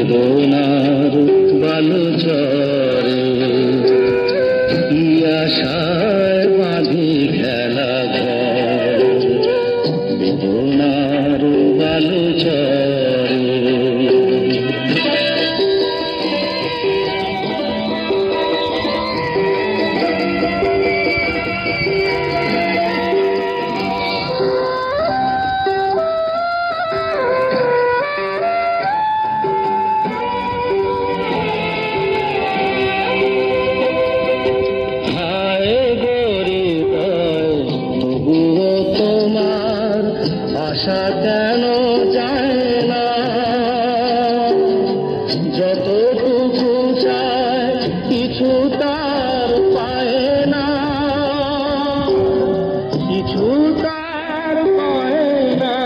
বেদনার বালুচরে কি আশায় বাঁধি খেলা ঘর বেদনার বালুচরে। আশা কেন যায় না যতটুকু চায় কিছু তার পায় না, কিছু তার পায় না।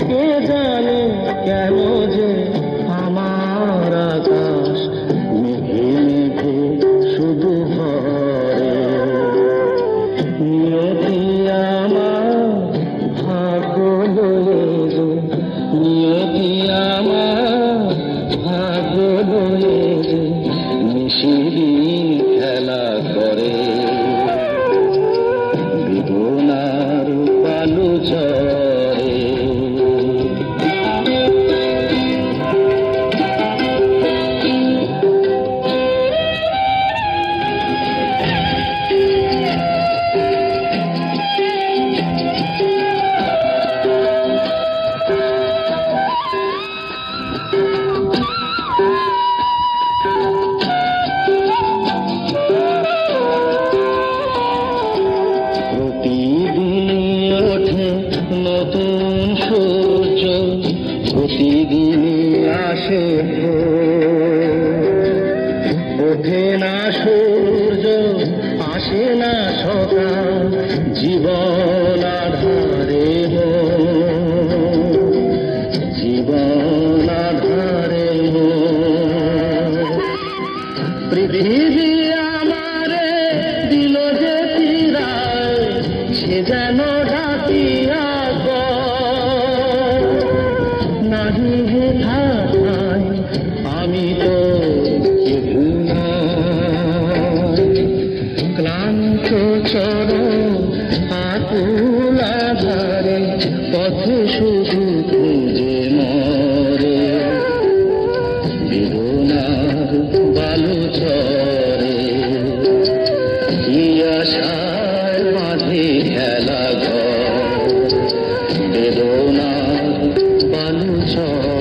কে জানে কেন যে আমার আকাশ মেঘে মেঘে শুধু ভরে। নিয়তি নিয়তি আমার ভাগ্য লয়ে নিশিদিন খেলা করে বেদনার বালুচরে। নতুন সূর্য প্রতিদিনই আসে, ওঠে না সূর্য আসে না সকাল জীবন আধারে, জীবন আধারে। পৃথিবী আমারে দিল যে ফিরায় সে যেন ডাকিয়া নাহি হে থাকায় আমি তো কেবু ক্লান্ত চরণ আকুল আধারে পথে শুধু খুঁজে মরে বেদনার বালুচরে। কি আশায় বাঁধে খেলা ঘর বেদনার বালুচরে।